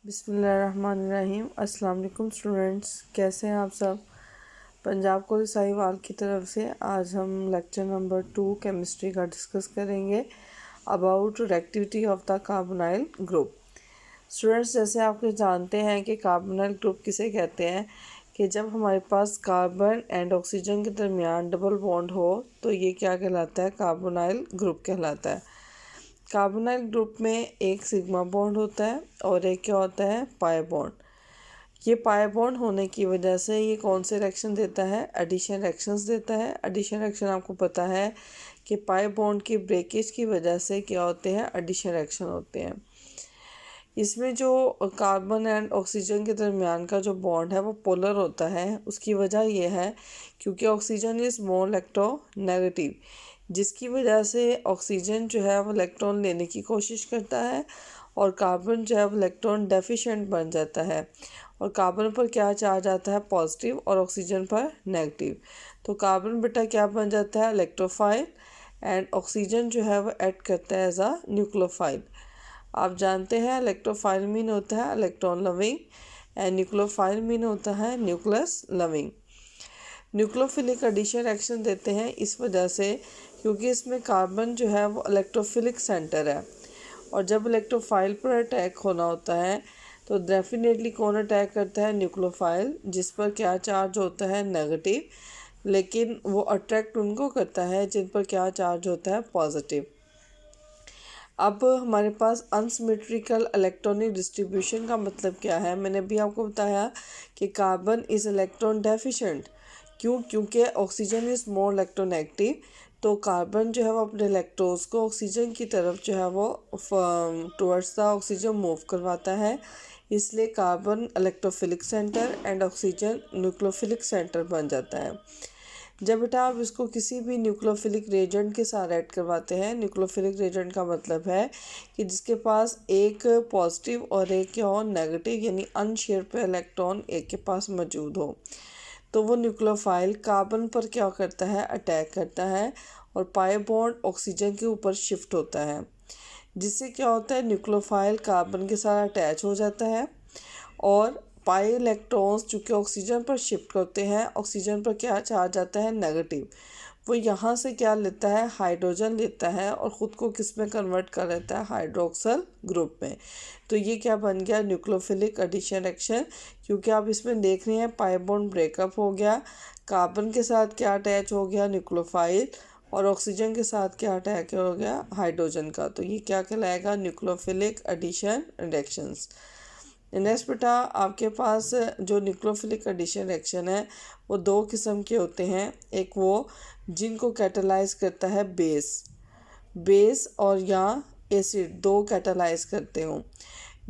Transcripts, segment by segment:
बिस्मिल्लाहिर्रहमानिर्रहीम। अस्सलाम वालेकुम स्टूडेंट्स, कैसे हैं आप सब। पंजाब कॉलेज साहिवाल की तरफ से आज हम लेक्चर नंबर 2 केमिस्ट्री का डिस्कस करेंगे about reactivity of the carbonyl group. Students, जैसे आप जानते हैं कि कार्बोनाइल ग्रुप किसे कहते हैं कि जब हमारे पास कार्बन एंड ऑक्सीजन के दरमियान डबल बॉन्ड हो तो ये क्या कहलाता है, कार्बोनाइल ग्रुप कहलाता है। कार्बोनाइल ग्रुप में एक सिग्मा बॉन्ड होता है और एक क्या होता है, पाई बॉन्ड। ये पाई बॉन्ड होने की वजह से ये कौन से रिएक्शन देता है, एडिशन रिएक्शंस देता है। एडिशन रिएक्शन आपको पता है कि पाई बॉन्ड की ब्रेकेज की वजह से क्या होते हैं, एडिशन रिएक्शन होते हैं। इसमें जो कार्बन एंड ऑक्सीजन के दरमियान का जो बॉन्ड है वो पोलर होता है। उसकी वजह यह है क्योंकि ऑक्सीजन इज़ मोर इलेक्ट्रोनेगेटिव, जिसकी वजह से ऑक्सीजन जो है वो इलेक्ट्रॉन लेने की कोशिश करता है और कार्बन जो है वो इलेक्ट्रॉन डेफिशिएंट बन जाता है। और कार्बन पर क्या चार्ज आता है, पॉजिटिव, और ऑक्सीजन पर नेगेटिव। तो कार्बन बेटा क्या बन जाता है, इलेक्ट्रोफाइल, एंड ऑक्सीजन जो है वो ऐड करता है एज अ न्यूक्लियोफाइल। आप जानते हैं इलेक्ट्रोफाइल मीन होता है electron loving and nucleophile mean होता है nucleus loving. Nucleophilic addition reaction देते हैं इस वजह से क्योंकि इसमें कार्बन जो है वो इलेक्ट्रोफिलिक सेंटर है, और जब इलेक्ट्रोफाइल पर अटैक होना होता है तो डेफिनेटली कौन अटैक करता है, न्यूक्लियोफाइल, जिस पर क्या चार्ज होता है, नेगेटिव, लेकिन वो अट्रैक्ट उनको करता है जिन पर क्या चार्ज होता है, पॉजिटिव। अब हमारे पास अनसिमेट्रिकल इलेक्ट्रॉनिक डिस्ट्रीब्यूशन का मतलब क्या है। मैंने भी आपको बताया कि कार्बन इज़ इलेक्ट्रॉन डेफिशिएंट। क्योंकि ऑक्सीजन इज़ मोर इलेक्ट्रोनेगेटिव, तो कार्बन जो है वो अपने इलेक्ट्रॉन्स को ऑक्सीजन की तरफ जो है वो टुवर्ड्स द ऑक्सीजन मूव करवाता है। इसलिए carbon electrophilic centre and oxygen nucleophilic centre बन जाता है। जब बेटा आप इसको किसी भी न्यूक्लियोफिलिक रेजेंट के साथ ऐड करवाते हैं, न्यूक्लियोफिलिक रेजेंट का मतलब है कि जिसके पास एक पॉजिटिव और एक क्या हो, नेगेटिव, यानी अनशेयर पे इलेक्ट्रॉन एक के पास मौजूद हो, तो वो न्यूक्लियोफाइल कार्बन पर क्या करता है, अटैक करता है, और पाई बॉन्ड ऑक्सीजन के ऊपर शिफ्ट होता है, जिससे क्या होता है, न्यूक्लियोफाइल कार्बन के साथ अटैच हो जाता है और पाई इलेक्ट्रॉन्स चूँकि ऑक्सीजन पर शिफ्ट होते हैं, ऑक्सीजन पर क्या चार्ज आता है, नेगेटिव, वो यहाँ से क्या लेता है, हाइड्रोजन लेता है और ख़ुद को किस में कन्वर्ट कर लेता है, हाइड्रोक्सल ग्रुप में। तो ये क्या बन गया, न्यूक्लियोफिलिक एडिशन रिएक्शन। क्योंकि आप इसमें देख रहे हैं पाई बॉन्ड ब्रेकअप हो गया, कार्बन के साथ क्या अटैच हो गया, न्यूक्लियोफाइल, और ऑक्सीजन के साथ क्या अटैक हो गया, हाइड्रोजन का। तो ये क्या कहलाएगा, न्यूक्लियोफिलिक एडिशन रिएक्शंस। नेक्स्ट बेटा आपके पास जो न्यूक्लियोफिलिक एडिशन रिएक्शन है वो दो किस्म के होते हैं। एक वो जिनको कैटालाइज करता है बेस और या एसिड, दो कैटालाइज करते हो।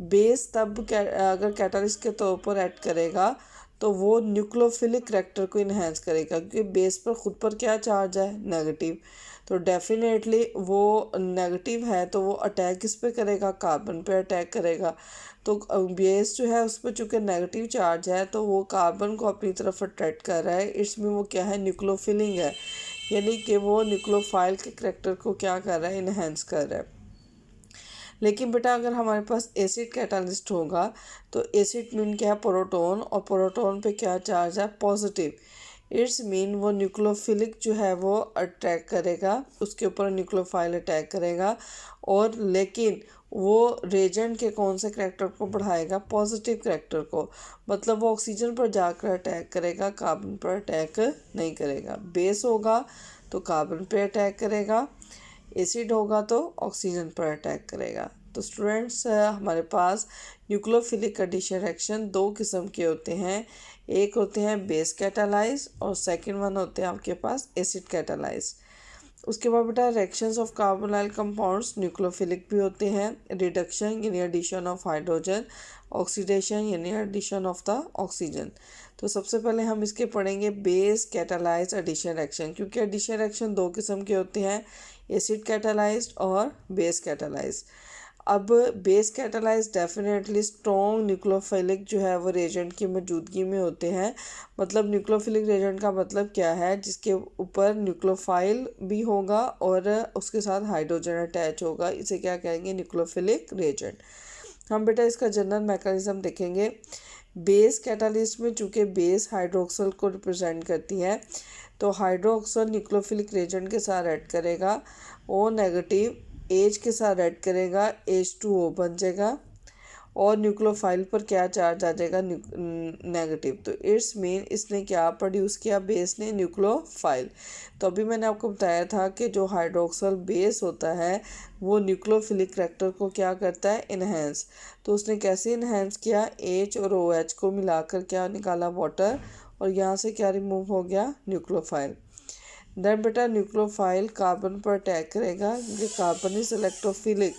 बेस तब अगर कैटालिस्ट के तौर पर ऐड करेगा तो वो न्यूक्लियोफिलिक करैक्टर को इन्हेंस करेगा, क्योंकि बेस पर ख़ुद पर क्या चार्ज है, नेगेटिव। तो डेफिनेटली वो नेगेटिव है तो वो अटैक किस पे करेगा, कार्बन पे अटैक करेगा। तो बेस जो है उस पर चूँकि नेगेटिव चार्ज है तो वो कार्बन को अपनी तरफ अट्रैक्ट कर रहा है। इसमें वो क्या है, न्यूक्लियोफिलिंग है, यानी कि वो न्यूक्लियोफाइल के करैक्टर को क्या कर रहा है, इन्हेंस कर रहा है। लेकिन बेटा अगर हमारे पास एसिड कैटालिस्ट होगा तो एसिड मीन क्या है, प्रोटॉन, और प्रोटॉन पे क्या चार्ज है, पॉजिटिव। इट्स मीन वो न्यूक्लियोफिलिक जो है वो अटैक करेगा, उसके ऊपर न्यूक्लियोफाइल अटैक करेगा, और लेकिन वो रेजेंट के कौन से करैक्टर को बढ़ाएगा, पॉजिटिव करैक्टर को। मतलब वो ऑक्सीजन पर जाकर अटैक करेगा, कार्बन पर अटैक नहीं करेगा। बेस होगा तो कार्बन पर अटैक करेगा, एसिड होगा तो ऑक्सीजन पर अटैक करेगा। तो स्टूडेंट्स, हमारे पास न्यूक्लियोफिलिक एडिशन रिएक्शन दो किस्म के होते हैं। एक होते हैं बेस कैटालाइज और सेकंड वन होते हैं आपके पास एसिड कैटालाइज। उसके बाद बेटा reactions of carbonyl compounds nucleophilic भी होते हैं। रिडक्शन यानी एडिशन ऑफ हाइड्रोजन, ऑक्सीडेशन यानी एडिशन ऑफ द ऑक्सीजन। तो सबसे पहले हम इसके पढ़ेंगे बेस कैटालाइज एडिशन रिएक्शन, क्योंकि एडिशन रिएक्शन दो किस्म के होते हैं, एसिड कैटालाइज्ड और बेस कैटालाइज्ड। अब base catalyse definitely strong nucleophilic जो है वो रेजेंट की मौजूदगी में होते हैं। मतलब न्यूक्लियोफिलिक रेजेंट का मतलब क्या है, जिसके ऊपर न्यूक्लियोफाइल भी होगा और उसके साथ हाइड्रोजन अटैच होगा, इसे क्या कहेंगे, न्यूक्लियोफिलिक रेजेंट। हम बेटा इसका जनरल मैकेनिज्म देखेंगे। बेस कैटालिस्ट में चूँकि बेस हाइड्रोक्सल को रिप्रेजेंट करती है, तो हाइड्रोक्सल न्यूक्लियोफिलिक रेजेंट के साथ ऐड करेगा, ओ नेगेटिव एच के साथ ऐड करेगा, H2O बन जाएगा, और न्यूक्लियोफाइल पर क्या चार्ज आ जाएगा, नेगेटिव। तो इट्स मीन इसने क्या प्रोड्यूस किया, बेस ने न्यूक्लियोफाइल। तो अभी मैंने आपको बताया था कि जो हाइड्रोक्सल बेस होता है वो न्यूक्लियोफिलिक करैक्टर को क्या करता है, इन्हेंस। तो उसने कैसे इन्हेंस किया, H और OH को मिलाकर क्या निकाला, वाटर, और यहाँ से क्या रिमूव हो गया, न्यूक्लियोफाइल। देन बेटा न्यूक्लियोफाइल कार्बन पर अटैक करेगा, ये कार्बन इज इलेक्ट्रोफिलिक,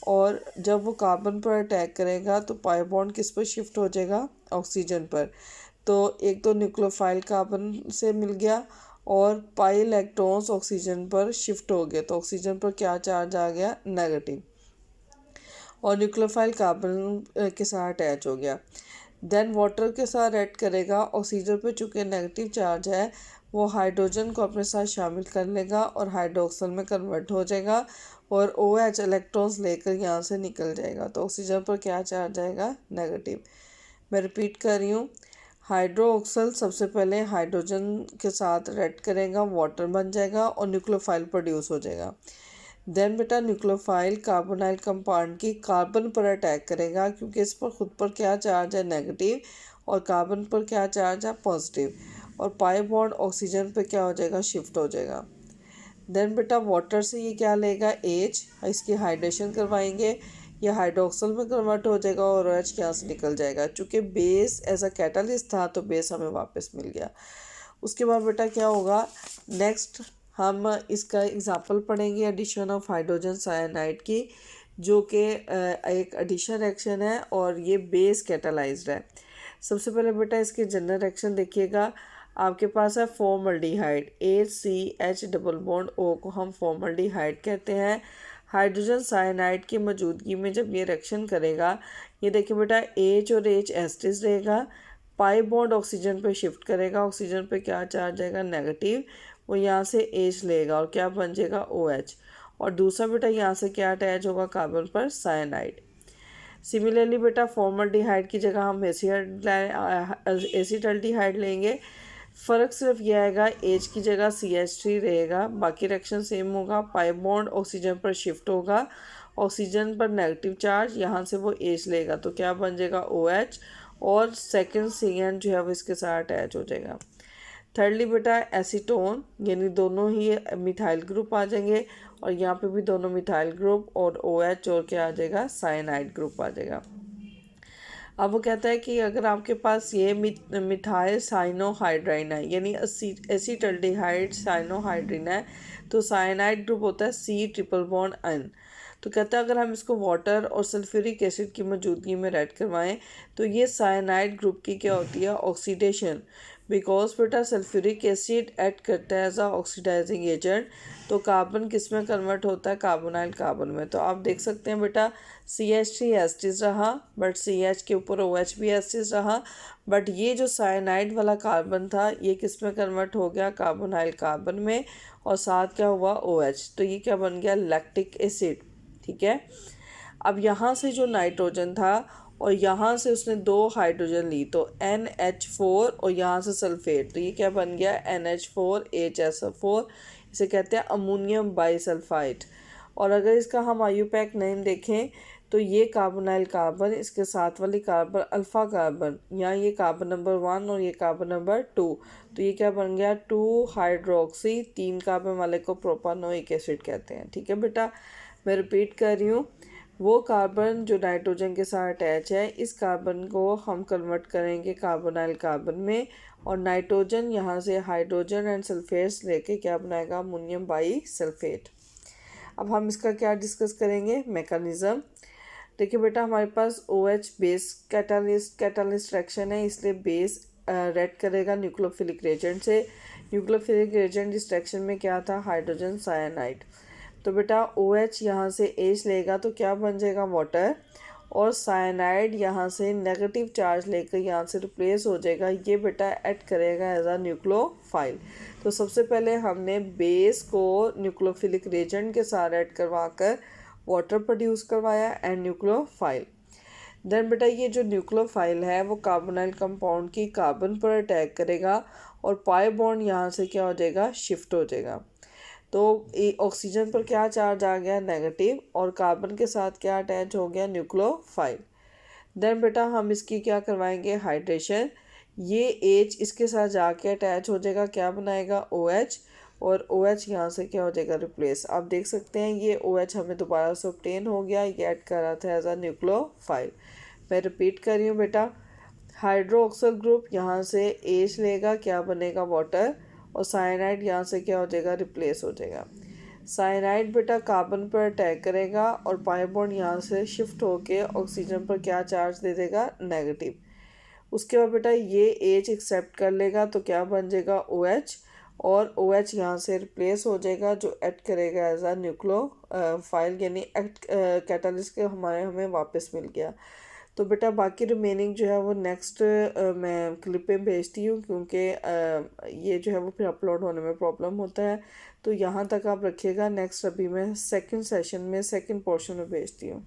और जब वो कार्बन पर अटैक करेगा तो पाई बॉन्ड किस पर शिफ्ट हो जाएगा, ऑक्सीजन पर। तो एक तो न्यूक्लियोफाइल कार्बन से मिल गया और पाई इलेक्ट्रॉन्स ऑक्सीजन पर शिफ्ट हो गए, तो ऑक्सीजन पर क्या चार्ज आ गया, नेगेटिव, और न्यूक्लियोफाइल कार्बन के साथ अटैच हो गया। देन वाटर के साथ ऐड करेगा, ऑक्सीजन पे चूँकि नेगेटिव चार्ज है वो हाइड्रोजन को अपने साथ शामिल कर लेगा और हाइड्रोक्सल में कन्वर्ट हो जाएगा, और OH इलेक्ट्रॉन्स लेकर यहाँ से निकल जाएगा, तो ऑक्सीजन पर क्या चार्ज आएगा, नेगेटिव। मैं रिपीट कर रही हूँ, हाइड्रोक्सल सबसे पहले हाइड्रोजन के साथ ऐड करेगा, वाटर बन जाएगा और न्यूक्लियोफाइल प्रोड्यूस हो जाएगा। देन बेटा न्यूक्लियोफाइल कार्बोनाइल कंपाउंड की कार्बन पर अटैक करेगा, क्योंकि इस पर खुद पर क्या चार्ज है, नेगेटिव, और कार्बन पर क्या चार्ज है, पॉजिटिव, और पाई बॉन्ड ऑक्सीजन पे क्या हो जाएगा, शिफ्ट हो जाएगा। देन बेटा वाटर से ये क्या लेगा, H, इसकी हाइड्रेशन करवाएंगे, ये हाइड्रोक्सल में कन्वर्ट हो जाएगा और OH यहाँ से निकल जाएगा। चूँकि बेस एज अ कैटलिस्ट था तो बेस हमें वापस मिल गया। उसके बाद बेटा क्या होगा, नेक्स्ट हम इसका एग्जांपल पढ़ेंगे एडिशन ऑफ हाइड्रोजन साइनाइड की, जो कि एक एडिशन रिएक्शन है और ये बेस कैटालाइज्ड है। सबसे पहले बेटा इसके जनरल रिएक्शन देखिएगा, आपके पास है formaldehyde, HCH double bond O को हम फॉर्मल्डिहाइड कहते हैं। हाइड्रोजन साइनाइड की मौजूदगी में जब ये रिएक्शन करेगा, ये देखिए बेटा H और H एस्टिस रहेगा, पाई बॉन्ड ऑक्सीजन पे शिफ्ट करेगा, ऑक्सीजन पे क्या चार्ज आएगा, नेगेटिव, वो यहाँ से H लेगा और क्या बन जाएगा, OH, और दूसरा बेटा यहाँ से क्या अटैच होगा, कार्बन पर साइनाइड। सिमिलरली बेटा फॉर्मल्डिहाइड की जगह हम एसिटल्डिहाइड लेंगे, फ़र्क सिर्फ यह आएगा H की जगह CH3 रहेगा, बाकी रिएक्शन सेम होगा, पाई बॉन्ड ऑक्सीजन पर शिफ्ट होगा, ऑक्सीजन पर नेगेटिव चार्ज, यहाँ से वो H लेगा तो क्या बन जाएगा, OH, और सेकंड CN जो है वो इसके साथ अटैच हो जाएगा। थर्डली बेटा एसीटोन, यानी दोनों ही मिथाइल ग्रुप आ जाएंगे, और यहाँ पे भी दोनों मिथाइल ग्रुप और OH और क्या आ जाएगा, साइनाइड ग्रुप आ जाएगा। अब वो कहता है कि अगर आपके पास ये मिथाइल साइनोहाइड्राइन है, यानी एसिटल्डिहाइड साइनोहाइड्रिन है, तो साइनाइड ग्रुप होता है C ट्रिपल बॉन्ड N। तो कहता है अगर हम इसको वाटर और सल्फ्यूरिक एसिड की मौजूदगी में ऐड करवाएं तो ये साइनाइड ग्रुप की क्या होती है, ऑक्सीडेशन, बिकॉज बेटा सल्फ्यूरिक एसिड ऐड करता है एज आ ऑक्सीडाइजिंग एजेंट, तो कार्बन किस में कन्वर्ट होता है, कार्बोनाइल कार्बन में। तो आप देख सकते हैं बेटा CH3 एस्टिस रहा, बट CH के ऊपर OH भी एस्टिस रहा, बट ये जो साइनाइड वाला कार्बन था ये किस में कन्वर्ट हो गया, कार्बोनाइल कार्बन में, और साथ क्या हुआ, OH, तो ये क्या बन गया, लैक्टिक एसिड। ठीक है, अब यहाँ से जो नाइट्रोजन था और यहाँ से उसने 2 हाइड्रोजन ली, तो NH4 और यहाँ से सल्फेट, तो ये क्या बन गया, NH4HSO4, इसे कहते हैं अमोनियम बाईसल्फाइड। और अगर इसका हम IUPAC नेम देखें तो ये कार्बोनाइल कार्बन, इसके साथ वाली कार्बन अल्फ़ा कार्बन, यहाँ ये कार्बन नंबर 1 और ये कार्बन नंबर 2, तो ये क्या बन गया, 2 हाइड्रोक्सी, 3 कार्बन वाले को प्रोपानोइक एसिड कहते हैं। ठीक है बेटा, मैं रिपीट कर रही हूँ, वो कार्बन जो नाइट्रोजन के साथ अटैच है, इस कार्बन को हम कन्वर्ट करेंगे कार्बोनाइल कार्बन में, और नाइट्रोजन यहाँ से हाइड्रोजन एंड सल्फेट्स लेके क्या बनाएगा, अमोनियम बाई सल्फेट। अब हम इसका क्या डिस्कस करेंगे, मैकेनिज़्म। देखिए बेटा हमारे पास OH बेस कैटालिस्ट रिएक्शन है, इसलिए बेस रेड करेगा न्यूक्लियोफिलिक रेजेंट से। न्यूक्लियोफिलिक रेजेंट इस रिएक्शन में क्या था, हाइड्रोजन साइनाइड। तो बेटा OH यहाँ से H लेगा तो क्या बन जाएगा, वाटर, और साइनाइड यहाँ से नेगेटिव चार्ज लेकर यहाँ से रिप्लेस हो जाएगा, ये बेटा ऐड करेगा एज आ न्यूक्लियोफाइल। तो सबसे पहले हमने बेस को न्यूक्लियोफिलिक रेजेंट के साथ ऐड करवा कर वाटर प्रोड्यूस करवाया एंड न्यूक्लियोफाइल। देन बेटा ये जो न्यूक्लियोफाइल है वो कार्बोनाइल कंपाउंड की कार्बन पर अटैक करेगा और पाई बॉन्ड यहाँ से क्या हो जाएगा, शिफ्ट हो जाएगा। तो ऑक्सीजन पर क्या चार्ज आ गया, नेगेटिव, और कार्बन के साथ क्या अटैच हो गया, न्यूक्लियोफाइल। देन बेटा हम इसकी क्या करवाएंगे, हाइड्रेशन। ये एच इसके साथ जाके अटैच हो जाएगा, क्या बनाएगा, ओ एच, और ओ एच यहाँ से क्या हो जाएगा, रिप्लेस। आप देख सकते हैं ये ओ एच हमें दोबारा से ऑब्टेन हो गया, ये ऐड कर रहा था एज अ न्यूक्लियोफाइल। मैं रिपीट कर रही हूँ बेटा, हाइड्रोक्सल ग्रुप यहाँ से एच लेगा, क्या बनेगा, वाटर, और साइनाइड यहाँ से क्या हो जाएगा, रिप्लेस हो जाएगा। साइनाइड बेटा कार्बन पर अटैक करेगा और पाई बॉन्ड यहाँ से शिफ्ट होके ऑक्सीजन पर क्या चार्ज दे देगा, नेगेटिव। उसके बाद बेटा ये एच एक्सेप्ट कर लेगा तो क्या बन जाएगा, ओ एच, और ओ एच यहाँ से रिप्लेस हो जाएगा जो एक्ट करेगा एज अ न्यूक्लियो फाइल, यानी एक्ट कैटालिस्ट के हमें वापस मिल गया। तो बेटा बाकी रिमेनिंग जो है वो नेक्स्ट मैं क्लिप में भेजती हूँ, क्योंकि ये जो है वो फिर अपलोड होने में प्रॉब्लम होता है। तो यहाँ तक आप रखिएगा, नेक्स्ट अभी मैं सेकंड सेशन में सेकंड पोर्शन में भेजती हूँ।